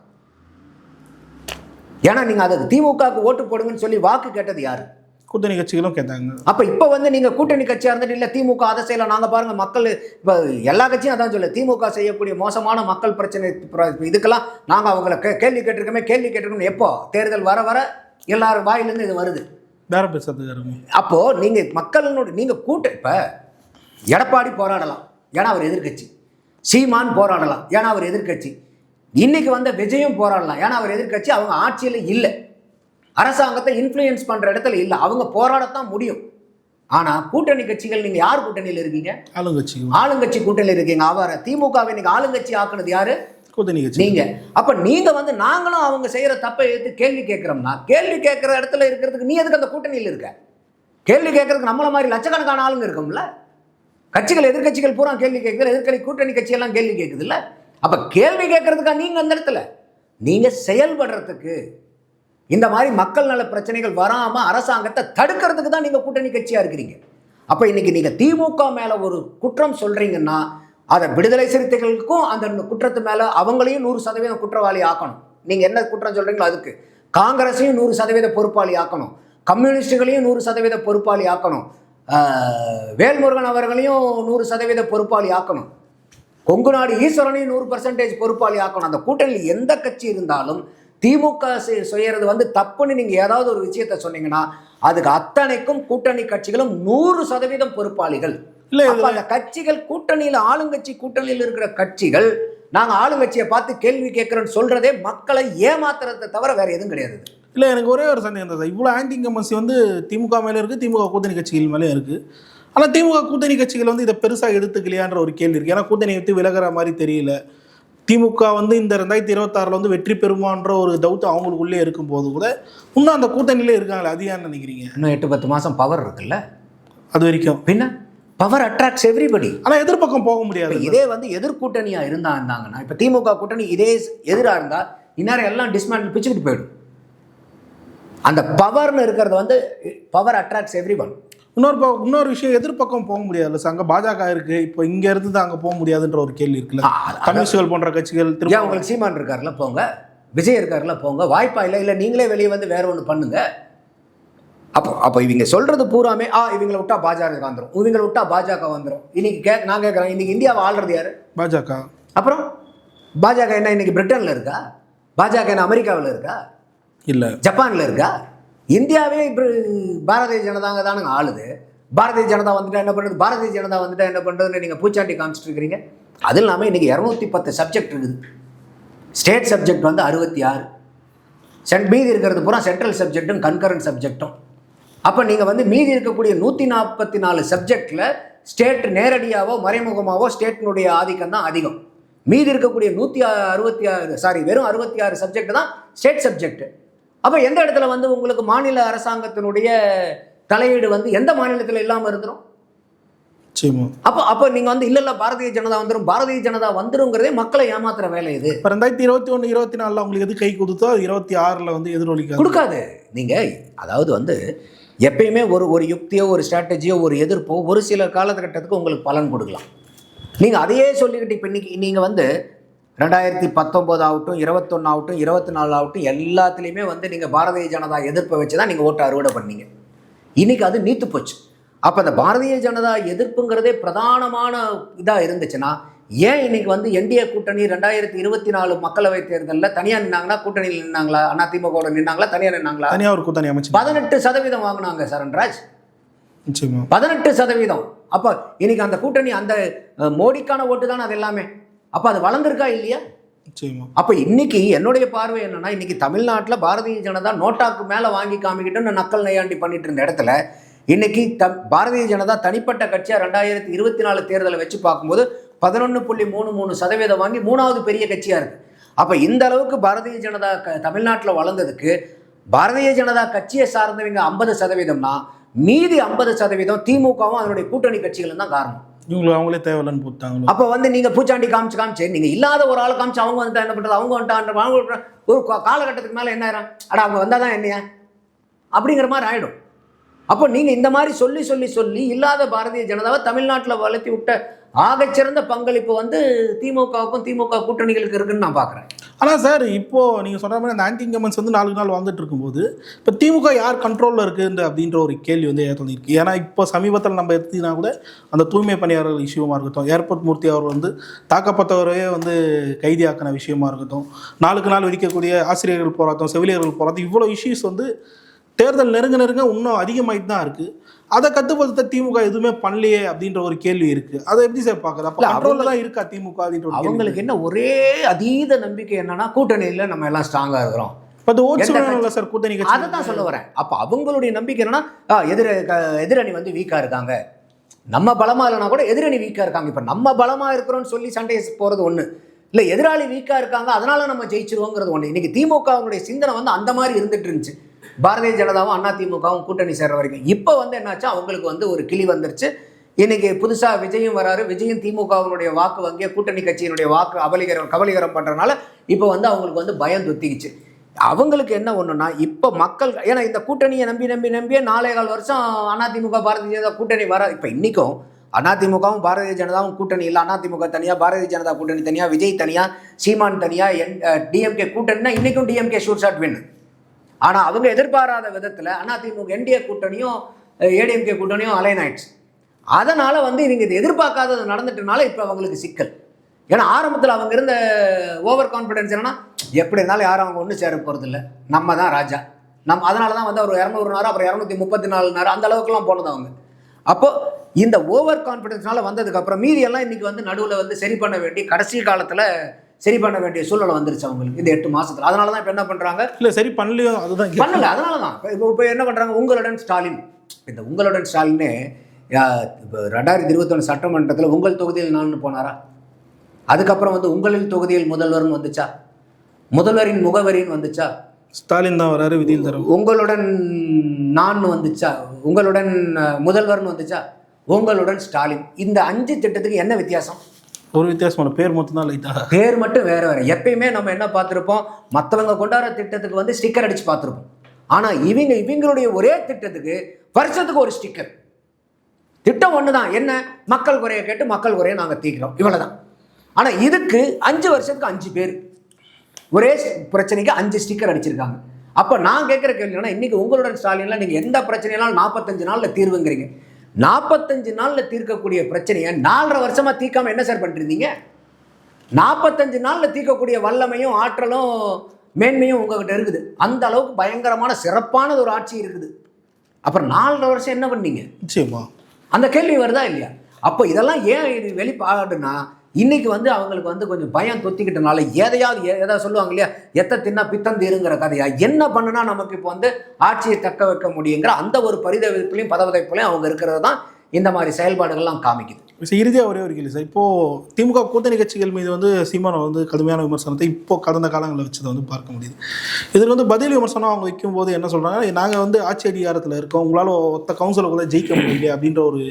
ஏன்னா நீங்கள் அதுக்கு திமுகவுக்கு ஓட்டு போடுங்கன்னு சொல்லி வாக்கு கேட்டது யாரு?
கூட்டணி கட்சிகளும் கேட்டாங்க.
அப்போ இப்போ வந்து நீங்கள் கூட்டணி கட்சியாக இருந்துட்டு இல்லை திமுக அதை செய்யலாம், நாங்கள் பாருங்கள் மக்கள் இப்போ எல்லா கட்சியும் அதான் சொல்ல, திமுக செய்யக்கூடிய மோசமான மக்கள் பிரச்சனை இதுக்கெல்லாம் நாங்கள் அவங்கள கேள்வி கேட்டிருக்கோம். எப்போ தேர்தல் வர வர எல்லாரும் வாயிலேருந்து இது வருது.
வேற பேசுறது.
அப்போது நீங்கள் மக்களினுடைய நீங்கள் இப்போ எடப்பாடி போராடலாம் ஏன்னா அவர் எதிர்கட்சி, சீமான் போராடலாம் ஏன்னா அவர் எதிர்கட்சி, இன்னைக்கு வந்த விஜயும் போராடலாம் ஏன்னா அவர் எதிர்கட்சி, அவங்க ஆட்சியில் இல்லை, அரசாங்கத்தை இன்ஃப்ளூயன்ஸ் பண்ணுற இடத்துல இல்லை, அவங்க போராடத்தான் முடியும். ஆனால் கூட்டணி கட்சிகள் நீங்கள் யார் கூட்டணியில் இருக்கீங்க? ஆளுங்கட்சி கூட்டணியில் இருக்கீங்க. அவரை திமுகவை நீங்கள் ஆளுங்கட்சி ஆக்குனது யாரு? கூட்டணி கட்சி நீங்க. அப்போ நீங்கள் வந்து நாங்களும் அவங்க செய்கிற தப்பை எடுத்து கேள்வி கேட்குறோம்னா, கேள்வி கேட்குற இடத்துல இருக்கிறதுக்கு நீ எதுக்கு அந்த கூட்டணியில் இருக்க? கேள்வி கேட்கறதுக்கு நம்மள மாதிரி லட்சக்கணக்கான ஆளுங்க இருக்கும்ல. கட்சிகள் எதிர்கட்சிகள் பூரா கேள்வி கேட்குது, எதிர்கட்சி கூட்டணி கட்சியெல்லாம் கேள்வி கேட்குது இல்லை. அப்போ கேள்வி கேட்கறதுக்கா நீங்கள் அந்த இடத்துல? நீங்கள் செயல்படுறதுக்கு, இந்த மாதிரி மக்கள் நல பிரச்சனைகள் வராமல் அரசாங்கத்தை தடுக்கிறதுக்கு தான் நீங்கள் கூட்டணி கட்சியாக இருக்கிறீங்க. அப்போ இன்னைக்கு நீங்கள் திமுக மேலே ஒரு குற்றம் சொல்கிறீங்கன்னா அதை விடுதலை சிறுத்தைகளுக்கும் அந்த குற்றத்து மேலே அவங்களையும் 100% குற்றவாளி ஆக்கணும். நீங்கள் என்ன குற்றம் சொல்கிறீங்களோ அதுக்கு காங்கிரஸையும் 100% பொறுப்பாளி ஆக்கணும், கம்யூனிஸ்டுகளையும் 100% பொறுப்பாளி ஆக்கணும், வேல்முருகன் அவர்களையும் 100% பொறுப்பாளி ஆக்கணும், கொங்கு நாடு ஈஸ்வரனையும் 100% பொறுப்பாளி ஆக்கணும். அந்த கூட்டணியில் எந்த கட்சி இருந்தாலும் திமுக செய்யறது வந்து தப்புன்னு நீங்கள் ஏதாவது ஒரு விஷயத்த சொன்னீங்கன்னா அதுக்கு அத்தனைக்கும் கூட்டணி கட்சிகளும் 100% பொறுப்பாளிகள். இல்லை, அந்த கட்சிகள் கூட்டணியில் ஆளுங்கட்சி கூட்டணியில் இருக்கிற கட்சிகள் நாங்கள் ஆளுங்கட்சியை பார்த்து கேள்வி கேட்குறோன்னு சொல்கிறதே மக்களை ஏமாத்துறதை தவிர வேறு எதுவும் கிடையாது.
இல்லை, எனக்கு ஒரே ஒரு சந்தேகம் தான். இவ்வளோ ஆன்டி இன்கம்பன்சி வந்து திமுக மேலே இருக்குது, திமுக கூட்டணி கட்சிகள் மேலே இருக்குது. ஆனால் திமுக கூட்டணி கட்சிகள் வந்து இதை பெருசாக எடுத்துக்கலையான்ற ஒரு கேள்வி இருக்குது. ஏன்னா கூட்டணி விட்டு விலகிற மாதிரி தெரியல. திமுக வந்து இந்த 2026 வந்து வெற்றி பெறுமான்ற ஒரு டவுட் அவங்களுக்குள்ளே இருக்கும்போது கூட இன்னும் அந்த கூட்டணியிலே இருக்காங்களே, அது ஏன்னு நினைக்கிறீங்க?
இன்னும் 8-10 மாதம் பவர் இருக்குல்ல, அது
வரைக்கும்
பின்ன பவர் அட்ராக்ட்ஸ் எவ்ரிபடி.
ஆனால் எதிர்பக்கம் போக முடியாது.
இதே வந்து எதிர்கூட்டணியாக இருந்தாங்கன்னா, இப்போ திமுக கூட்டணி இதே எதிராக இருந்தால் இந்நேரம் எல்லாம் டிஸ்மேண்டில் பிச்சுக்கிட்டு போயிடும். அந்த பவர்னு இருக்கிறது வந்து பவர் அட்ராக்ட்ஸ் எவ்ரிவன்.
இன்னொரு விஷயம், எதிர்பக்கம் போக முடியாது சார். அங்கே பாஜக இருக்கு, இப்போ இங்க இருந்து அங்கே போக முடியாதுன்ற ஒரு கேள்வி இருக்குல்ல. கம்யூனிஸ்டுகள் போன்ற கட்சிகள் திரும்ப
உங்களுக்கு சீமான் இருக்காருல போங்க, விஜய் இருக்காருல போங்க, வாய்ப்பா இல்லை நீங்களே வெளியே வந்து வேற ஒன்று பண்ணுங்க. அப்போ இவங்க சொல்றது பூராமே இவங்களை விட்டா பாஜக வந்துடும், இவங்களை விட்டா பாஜக வந்துடும். இன்னைக்கு நான் கேட்குறேன், இன்னைக்கு இந்தியாவை ஆள்றது யாரு?
பாஜக.
அப்புறம் பாஜக என்ன இன்னைக்கு பிரிட்டன்ல இருக்கா? பாஜக என்ன அமெரிக்காவில் இருக்கா? இல்லை, ஜப்பான்ல இருக்கா? இந்தியாவே இப்போ பாரதிய ஜனதாங்க தானுங்க ஆளுது. பாரதிய ஜனதா வந்துட்டா என்ன பண்ணுறது, பாரதிய ஜனதா வந்துட்டா என்ன பண்ணுறதுன்னு நீங்கள் பூச்சாண்டி காமிச்சிட்டு இருக்கிறீங்க. அது இல்லாமல் இன்றைக்கி 210 சப்ஜெக்ட் இருக்குது. ஸ்டேட் சப்ஜெக்ட் வந்து 66, மீதி இருக்கிறது பூரா சென்ட்ரல் சப்ஜெக்டும் கன்கரண்ட் சப்ஜெக்டும். அப்போ நீங்கள் வந்து மீதி இருக்கக்கூடிய 144 சப்ஜெக்டில் ஸ்டேட் நேரடியாகவோ மறைமுகமாகவோ ஸ்டேட்டினுடைய ஆதிக்கம் தான் அதிகம். மீதி இருக்கக்கூடிய 166 வெறும் 66 சப்ஜெக்ட் தான் ஸ்டேட் சப்ஜெக்ட். அப்போ எந்த இடத்துல வந்து உங்களுக்கு மாநில அரசாங்கத்தினுடைய தலையீடு வந்து எந்த மாநிலத்தில் இல்லாமல் இருந்துரும்? அப்போ நீங்க வந்து இல்ல பாரதிய ஜனதா வந்துரும், பாரதிய ஜனதா வந்துருங்கிறதே மக்களை ஏமாத்துற வேலை இது.
2021 24 உங்களுக்கு எது கை கொடுத்தோ அது 26 வந்து எதிரொலிக்காது,
கொடுக்காது. நீங்க அதாவது வந்து எப்பயுமே ஒரு யுக்தியோ ஒரு ஸ்ட்ராட்டஜியோ ஒரு எதிர்ப்போ ஒரு சில காலகட்டத்துக்கு உங்களுக்கு பலன் கொடுக்கலாம். நீங்க அதையே சொல்லிக்கிட்டு இப்போ இன்னைக்கு நீங்க வந்து 2019 ஆகட்டும், 21 ஆகட்டும், 24 ஆகட்டும், எல்லாத்துலேயுமே வந்து நீங்கள் பாரதிய ஜனதா எதிர்ப்பை வச்சு தான் நீங்கள் ஓட்டு அறுவடை பண்ணீங்க. இன்னைக்கு அது நீத்து போச்சு. அப்போ அந்த பாரதிய ஜனதா எதிர்ப்புங்கிறதே பிரதானமான இதாக இருந்துச்சுன்னா ஏன் இன்னைக்கு வந்து என்டிஏ கூட்டணி 2024 மக்களவைத் தேர்தலில் தனியாக நின்னாங்கன்னா, கூட்டணியில் நின்னாங்களா, அதிமுக நின்னாங்களா, தனியாக நின்னாங்களா?
தனியாக ஒரு கூட்டணி அமைச்சு
18% வாங்கினாங்க சரண்ராஜ், 18%. அப்போ இன்னைக்கு அந்த கூட்டணி அந்த மோடிக்கான ஓட்டு தானே அது எல்லாமே. அப்போ அது வளர்ந்துருக்கா இல்லையா? அப்போ இன்னைக்கு என்னுடைய பார்வை என்னன்னா, இன்னைக்கு தமிழ்நாட்டில் பாரதிய ஜனதா நோட்டாக்கு மேலே வாங்கி காமிக்கிட்டு நக்கல் நையாண்டி பண்ணிட்டு இருந்த இடத்துல இன்னைக்கு பாரதிய ஜனதா தனிப்பட்ட கட்சியாக 2024 தேர்தலை வச்சு பார்க்கும்போது 11.33% வாங்கி 3வது பெரிய கட்சியாக இருக்கு. அப்போ இந்த அளவுக்கு பாரதிய ஜனதா தமிழ்நாட்டில் வளர்ந்ததுக்கு பாரதிய ஜனதா கட்சியை சார்ந்தவங்க 50%னா மீதி 50% திமுகவும் அதனுடைய கூட்டணி கட்சிகளும் தான் காரணம்.
இவங்களுக்கு அவங்களே தேவையில்லைன்னு போட்டாங்க.
அப்போ வந்து நீங்கள் பூச்சாண்டி காமிச்சு நீங்கள் இல்லாத ஒரு ஆள் காமிச்சு அவங்க வந்து என்ன பண்ணுறது, அவங்க வந்துட்டான்ற ஒரு காலகட்டத்துக்கு மேலே என்ன ஆயிரும், அடா அவங்க வந்தால் தான் என்னையா அப்படிங்கிற மாதிரி ஆகிடும். அப்போ நீங்கள் இந்த மாதிரி சொல்லி இல்லாத பாரதிய ஜனதாவை தமிழ்நாட்டில் வளர்த்தி விட்ட ஆகச்சிறந்த பங்களிப்பு வந்து திமுகவுக்கும் திமுக கூட்டணிகளுக்கு இருக்குன்னு நான் பார்க்குறேன்.
ஆனால் சார், இப்போது நீங்கள் சொன்ன மாதிரி அந்த ஆன்டி இன்கம்பன்ஸ் வந்து 4 நாள் வந்துட்டு இருக்கும்போது இப்போ திமுக யார் கண்ட்ரோலில் இருக்குது அப்படின்ற ஒரு கேள்வி வந்து ஏற்படுத்திருக்கு. ஏன்னா இப்போ சமீபத்தில் நம்ம எடுத்தினா கூட அந்த தூய்மை பணியாளர்கள் விஷயமா இருக்கட்டும், ஏர்போர்ட் மூர்த்தி அவர் வந்து தாக்கப்பட்டவரையே வந்து கைதியாக்கின விஷயமா இருக்கட்டும், நாளுக்கு நாள் விதிக்கக்கூடிய ஆசிரியர்கள் போராட்டம், செவிலியர்கள் போராட்டம், இவ்வளோ இஷ்யூஸ் வந்து தேர்தல் நெருங்க இன்னும் அதிகமாகிட்டு தான் இருக்குது. அதை கட்டுப்படுத்த திமுக எதுவுமே பண்ணலையே அப்படின்ற ஒரு கேள்வி இருக்கு. அதை எப்படி சார் பார்க்குறது? அப்போ கண்ட்ரோலில் தான் இருக்கா திமுக அப்படின்ற
அவங்களுக்கு என்ன ஒரே அதீத நம்பிக்கை என்னன்னா, கூட்டணியில் நம்ம எல்லாம் ஸ்ட்ராங்காக இருக்கிறோம்.
சார் கூட்டணி
அதை தான் சொல்ல வரேன். அப்போ அவங்களுடைய நம்பிக்கை என்னன்னா, எதிரணி வந்து வீக்காக இருக்காங்க, நம்ம பலமாக இல்லைனா கூட எதிரணி வீக்காக இருக்காங்க. இப்போ நம்ம பலமாக இருக்கிறோம்னு சொல்லி சண்டை போகிறது ஒன்று, இல்லை எதிராளி வீக்காக இருக்காங்க அதனால நம்ம ஜெயிச்சிருவோங்கிறது ஒன்று. இன்னைக்கு திமுகவுடைய சிந்தனை வந்து அந்த மாதிரி இருந்துட்டு இருந்துச்சு. பாரதிய ஜனதாவும் அதிமுகவும் கூட்டணி சேர்ற வரைக்கும். இப்போ வந்து என்னாச்சா, அவங்களுக்கு வந்து ஒரு கிளி வந்துருச்சு. இன்னைக்கு புதுசாக விஜயும் வராரு. விஜயும் திமுகவினுடைய வாக்கு வங்கிய கூட்டணி கட்சியினுடைய வாக்கு கபலீகரம் பண்ணுறதுனால இப்போ வந்து அவங்களுக்கு வந்து பயம் தொத்திக்கிச்சு. அவங்களுக்கு என்ன ஒன்றுனா, இப்போ மக்கள் ஏன்னா இந்த கூட்டணியை நம்பியே 4.25 வருஷம் அதிமுக பாரதிய ஜனதா கூட்டணி வர. இப்போ இன்றைக்கும் அதிமுகவும் பாரதிய ஜனதாவும் கூட்டணி இல்லை. அதிமுக தனியாக, பாரதிய ஜனதா கூட்டணி தனியாக, விஜய் தனியாக, சீமான் தனியாக, டிஎம்கே கூட்டணினா இன்றைக்கும் டிஎம்கே ஷூட் ஷாட் வின்னு. ஆனால் அவங்க எதிர்பாராத விதத்தில் அதிமுக என்டிஏ கூட்டணியும் ஏடிஎம்கே கூட்டணியும் அலைன் ஆயிடுச்சு. அதனால் வந்து நீங்கள் இது எதிர்பார்க்காதது நடந்துட்டனால இப்போ அவங்களுக்கு சிக்கல். ஏன்னா ஆரம்பத்தில் அவங்க இருந்த ஓவர் கான்ஃபிடென்ஸ் என்னன்னா, எப்படி இருந்தாலும் யாரும் அவங்க ஒன்றும் சேர போகிறது இல்லை, நம்ம தான் ராஜா, அதனால தான் வந்து ஒரு 200 நேரம் அப்புறம் 234 நேரம் அந்த அளவுக்குலாம் போனது அவங்க. அப்போது இந்த ஓவர் கான்ஃபிடென்ஸ்னால வந்ததுக்கப்புறம் மீதியெல்லாம் இன்றைக்கி வந்து நடுவில் வந்து சரி பண்ண வேண்டி கடைசி காலத்தில் சரி பண்ண வேண்டிய சூழ்நிலை வந்துருச்சு அவங்களுக்கு இந்த 8 மாதத்தில். அதனால தான் இப்போ என்ன பண்ணுறாங்க,
இல்லை சரி பண்ணலையோ அதுதான்
பண்ணலை. அதனால தான் இப்போ என்ன பண்ணுறாங்க, உங்களுடன் ஸ்டாலின். இந்த உங்களுடன் ஸ்டாலினே 2021 சட்டமன்றத்தில் உங்கள் தொகுதியில் நான் போனாரா? அதுக்கப்புறம் வந்து உங்களின் தொகுதியில் முதல்வர்னு வந்துச்சா? முதல்வரின் முகவரின்னு வந்துச்சா?
ஸ்டாலின் தான் வராரு, விதியில் தரும்.
உங்களுடன் நான் வந்துச்சா? உங்களுடன் முதல்வர்னு வந்துச்சா? உங்களுடன் ஸ்டாலின். இந்த 5 திட்டத்துக்கு என்ன வித்தியாசம்?
ஒரு வித்தியாசமான பேர் மட்டும் தான், லைட்டாக
பேர் மட்டும் வேறு வேறு. எப்பயுமே நம்ம என்ன பார்த்துருப்போம், மற்றவங்க கொண்டாடுற திட்டத்துக்கு வந்து ஸ்டிக்கர் அடித்து பார்த்துருப்போம். ஆனால் இவங்களுடைய ஒரே திட்டத்துக்கு வருஷத்துக்கு ஒரு ஸ்டிக்கர். திட்டம் ஒன்று தான், என்ன, மக்கள் குறையை கேட்டு மக்கள் குறையை நாங்கள் தீர்க்கிறோம், இவ்வளோதான். ஆனால் இதுக்கு 5 வருஷத்துக்கு 5 பேர், ஒரே பிரச்சனைக்கு 5 ஸ்டிக்கர் அடிச்சிருக்காங்க. அப்போ நான் கேட்குற கேள்வி என்னன்னா, இன்றைக்கி உங்களுடன் ஸ்டாலினில் நீங்கள் எந்த பிரச்சனைனாலும் 45 நாளில் தீர்வுங்கிறீங்க. 45 நாளில் தீர்க்கக்கூடிய பிரச்சனையை 4.5 வருஷமாக தீர்க்காமல் என்ன சார் பண்ணிருந்தீங்க? 45 நாளில் தீர்க்கக்கூடிய வல்லமையும் ஆற்றலும் மேன்மையும் உங்ககிட்ட இருக்குது. அந்த அளவுக்கு பயங்கரமான சிறப்பானது ஒரு ஆட்சி இருக்குது. அப்புறம் 4.5 வருஷம் என்ன பண்ணீங்க?
நிச்சயமா
அந்த கேள்வி வருதா இல்லையா? அப்போ இதெல்லாம் ஏன் இது வெளிப்பாடுனா, இன்னைக்கு வந்து அவங்களுக்கு வந்து கொஞ்சம் பயம் தொத்திக்கிட்டனால எதாவது சொல்லுவாங்க இல்லையா, எத்த தின்னா பித்தம் தீருங்கிற கதையா, என்ன பண்ணுனா நமக்கு இப்போ வந்து ஆட்சியை தக்க வைக்க முடியுங்கிற அந்த ஒரு பரிதவிப்புலையும் பதவதைப்புலையும் அவங்க இருக்கிறது தான் இந்த மாதிரி செயல்பாடுகள்லாம் காமிக்குது.
இறுதியாக ஒரே ஒரு கேள்வி சார், இப்போது திமுக கூட்டணி கட்சிகள் மீது வந்து சீமானை வந்து கடுமையான விமர்சனத்தை இப்போ கடந்த காலங்களில் வச்சதை வந்து பார்க்க முடியுது. இதில் வந்து பதில் விமர்சனம் அவங்க வைக்கும்போது என்ன சொல்கிறாங்க, நாங்கள் வந்து ஆட்சி அதிகாரத்தில் இருக்கோம், உங்களால் ஒத்த கவுன்சிலை கூட ஜெயிக்க முடியல அப்படின்ற ஒரு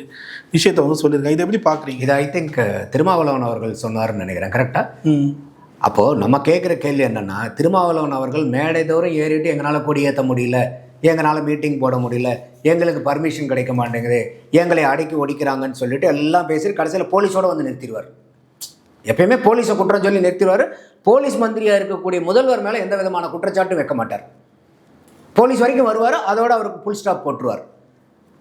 விஷயத்தை வந்து சொல்லியிருக்காங்க. இதை எப்படி பார்க்குறீங்க?
இது ஐ திங்க் திருமாவளவன் அவர்கள் சொன்னார்னு நினைக்கிறேன். கரெக்டாக?
ம்.
அப்போது நம்ம கேட்குற கேள்வி என்னென்னா, திருமாவளவன் அவர்கள் மேடை தோறும் ஏறிட்டு எங்களால் கொடி ஏற்ற முடியல, எங்களால் மீட்டிங் போட முடியல, எங்களுக்கு பர்மிஷன் கிடைக்க மாட்டேங்குது, எங்களை அடக்கி ஒடிக்கிறாங்கன்னு சொல்லிட்டு எல்லாம் பேசி கடைசியில் போலீஸோடு வந்து நிறுத்திடுவார். எப்பயுமே போலீஸை குற்றம் சொல்லி நிறுத்திடுவார். போலீஸ் மந்திரியாக இருக்கக்கூடிய முதல்வர் மேலே எந்த விதமான குற்றச்சாட்டும் வைக்க மாட்டார். போலீஸ் வரைக்கும் வருவார், அதோடு அவருக்கு ஃபுல் ஸ்டாப் போட்டுருவார்.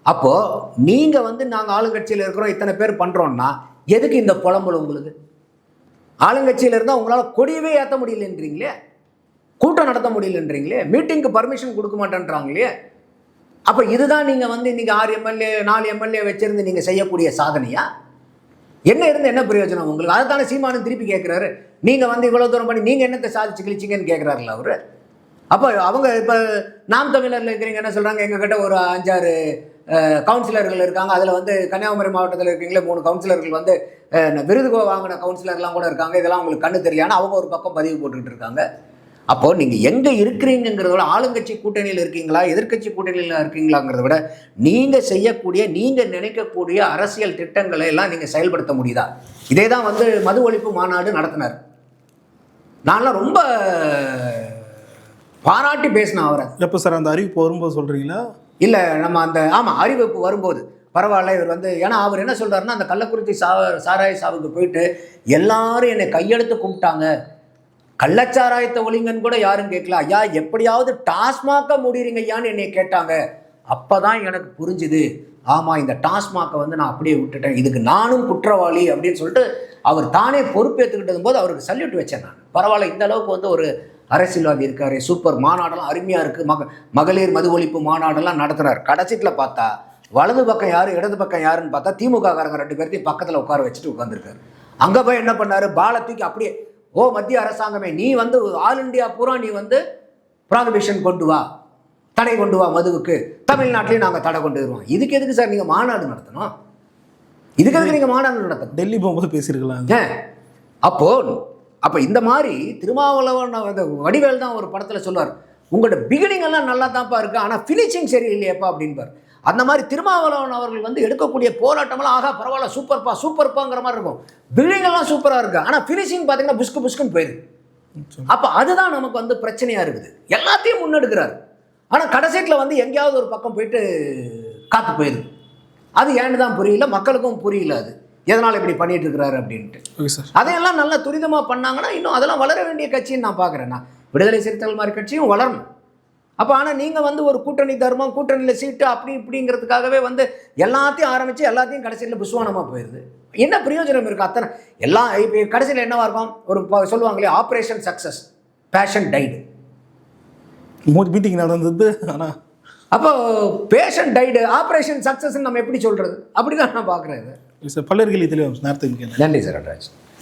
அப்போது நீங்கள் வந்து நாங்கள் ஆளுங்கட்சியில் இருக்கிறோம், இத்தனை பேர் பண்ணுறோன்னா எதுக்கு இந்த புலம்பல் உங்களுக்கு? ஆளுங்கட்சியில் இருந்தால் உங்களால் கொடியவே ஏற்ற முடியலன்றீங்களே, கூட்டம் நடத்த முடியலன்றீங்களே, மீட்டிங்க்கு பர்மிஷன் கொடுக்க மாட்டேன்றாங்களே. அப்போ இதுதான் நீங்கள் வந்து இன்றைக்கி 6 எம்எல்ஏ 4 எம்எல்ஏ வச்சுருந்து நீங்கள் செய்யக்கூடிய சாதனையா? என்ன இருந்து என்ன பிரயோஜனம் உங்களுக்கு? அதை தானே சீமானு திருப்பி கேட்குறாரு. நீங்கள் வந்து இவ்வளோ தூரம் பண்ணி நீங்கள் என்னத்தை சாதிச்சு கிழிச்சிங்கன்னு கேட்குறாருல்ல அவர். அப்போ அவங்க இப்போ நாம் தமிழரில் இருக்கிறீங்க என்ன சொல்கிறாங்க, எங்ககிட்ட ஒரு 5-6 கவுன்சிலர்கள் இருக்காங்க, அதில் வந்து கன்னியாகுமரி மாவட்டத்தில் இருக்கீங்களே 3 கவுன்சிலர்கள் வந்து விருது வாங்கின கவுன்சிலர்லாம் கூட இருக்காங்க, இதெல்லாம் உங்களுக்கு கண்ணு தெரியாமல் அவங்க ஒரு பக்கம் பதிவு போட்டுக்கிட்டு இருக்காங்க. அப்போது நீங்கள் எங்கே இருக்கிறீங்கிறத விட ஆளுங்கட்சி கூட்டணியில் இருக்கீங்களா எதிர்க்கட்சி கூட்டணியில் இருக்கீங்களாங்கிறத விட நீங்கள் செய்யக்கூடிய நீங்கள் நினைக்கக்கூடிய அரசியல் திட்டங்களை எல்லாம் நீங்கள் செயல்படுத்த முடியுதா? இதே தான் வந்து மது ஒழிப்பு மாநாடு நடத்தினார். நான்லாம் ரொம்ப பாராட்டி பேசினேன் அவரை.
எப்போ சார் அந்த அறிவிப்பு வரும்போது சொல்கிறீங்களா?
இல்லை, நம்ம அந்த அறிவிப்பு வரும்போது பரவாயில்ல இவர் வந்து, ஏன்னா அவர் என்ன சொல்கிறாருன்னா, அந்த கள்ளக்குறிச்சி சாராய சாவுக்கு போயிட்டு எல்லாரும் என்னை கையெடுத்து கும்பிட்டாங்க, கள்ளச்சாராயத்தை ஒழிங்கன்னு கூட யாரும் கேட்கல, ஐயா எப்படியாவது டாஸ்மாக முடிகிறீங்க ஐயான்னு என்னை கேட்டாங்க. அப்போ தான் எனக்கு புரிஞ்சுது, ஆமாம் இந்த டாஸ்மாகை வந்து நான் அப்படியே விட்டுட்டேன், இதுக்கு நானும் குற்றவாளி அப்படின்னு சொல்லிட்டு அவர் தானே பொறுப்பேற்றுக்கிட்டது போது அவருக்கு சல்யூட் வச்சேன் நான். பரவாயில்ல, இந்த அளவுக்கு வந்து ஒரு அரசியல்வாதி இருக்காரு, சூப்பர், மாநாடெல்லாம் அருமையாக இருக்குது, மகளிர் மது ஒழிப்பு மாநாடெல்லாம் நடத்துகிறார். கடைசியில் பார்த்தா வலது பக்கம் யார் இடது பக்கம் யாருன்னு பார்த்தா திமுக காரங்க 2 பேர்த்தையும் பக்கத்தில் உட்கார வச்சுட்டு உட்காந்துருக்காரு. அங்கே போய் என்ன பண்ணார், பாலை தூக்கி அப்படியே, ஓ மத்திய அரசாங்கமே நீ வந்து ஆல் இண்டியா பூரா நீ வந்து ப்ராகிபிஷன் கொண்டு வா, தடை கொண்டு வா மதுவுக்கு, தமிழ்நாட்டிலையும் நாங்கள் தடை கொண்டு வருவோம். இதுக்கு எதுக்கு சார் நீங்கள் மாநாடு நடத்தணும்? இதுக்கு எதுக்கு நீங்கள் மாநாடு நடத்தணும்?
டெல்லி போகும்போது பேசியிருக்கலாம்.
அப்போ இந்த மாதிரி திருமாவளவன் வடிவேல் தான் ஒரு படத்தில் சொல்லுவார், உங்களோட பிகினிங் எல்லாம் நல்லா தான்ப்பா இருக்குது, ஆனால் ஃபினிஷிங் சரியில்லையேப்பா அப்படின்பார். அந்த மாதிரி திருமாவளவன் அவர்கள் வந்து எடுக்கக்கூடிய போராட்டமெல்லாம் ஆகா பரவாயில்ல சூப்பர்ப்பாங்கிற மாதிரி இருக்கும். பிகினிங் எல்லாம் சூப்பராக இருக்குது, ஆனால் ஃபினிஷிங் பார்த்தீங்கன்னா புஷ்குன்னு போயிருக்கு. அப்போ அதுதான் நமக்கு வந்து பிரச்சனையாக இருக்குது. எல்லாத்தையும் முன்னெடுக்கிறார், ஆனால் கடைசியில் வந்து எங்கேயாவது ஒரு பக்கம் போயிட்டு காத்து போயிடுது. அது ஏன்னு தான் புரியல, மக்களுக்கும் புரியல அது எதனால் இப்படி பண்ணிட்டு இருக்கிறாரு அப்படின்ட்டு. அதையெல்லாம் நல்லா துரிதமாக பண்ணாங்கன்னா இன்னும் அதெல்லாம் வளர வேண்டிய கட்சின்னு நான் பார்க்குறேன். நான் விடுதலை சிறுத்தைகள் மாதிரி கட்சியும் வளரணும். அப்போ ஆனால் நீங்கள் வந்து ஒரு கூட்டணி தர்மம், கூட்டணியில் சீட்டு அப்படி இப்படிங்கிறதுக்காகவே வந்து எல்லாத்தையும் ஆரம்பித்து எல்லாத்தையும் கடைசியில் புஸ்வானமாக போயிடுது. என்ன பிரயோஜனம் இருக்குது? அத்தனை எல்லாம் இப்போ கடைசியில் என்னவாக இருக்கும், ஒரு சொல்லுவாங்களே operation success patient died
meeting நடந்தது. ஆனால்
அப்போ பேஷன் டைடு ஆப்ரேஷன் சக்ஸஸ்ன்னு நம்ம எப்படி சொல்கிறது? அப்படி தான் நான் பார்க்குறேன்.
சார் பல்லர்கள் இதில் நேரத்துக்கு
நன்றி சார். நடராஜ்.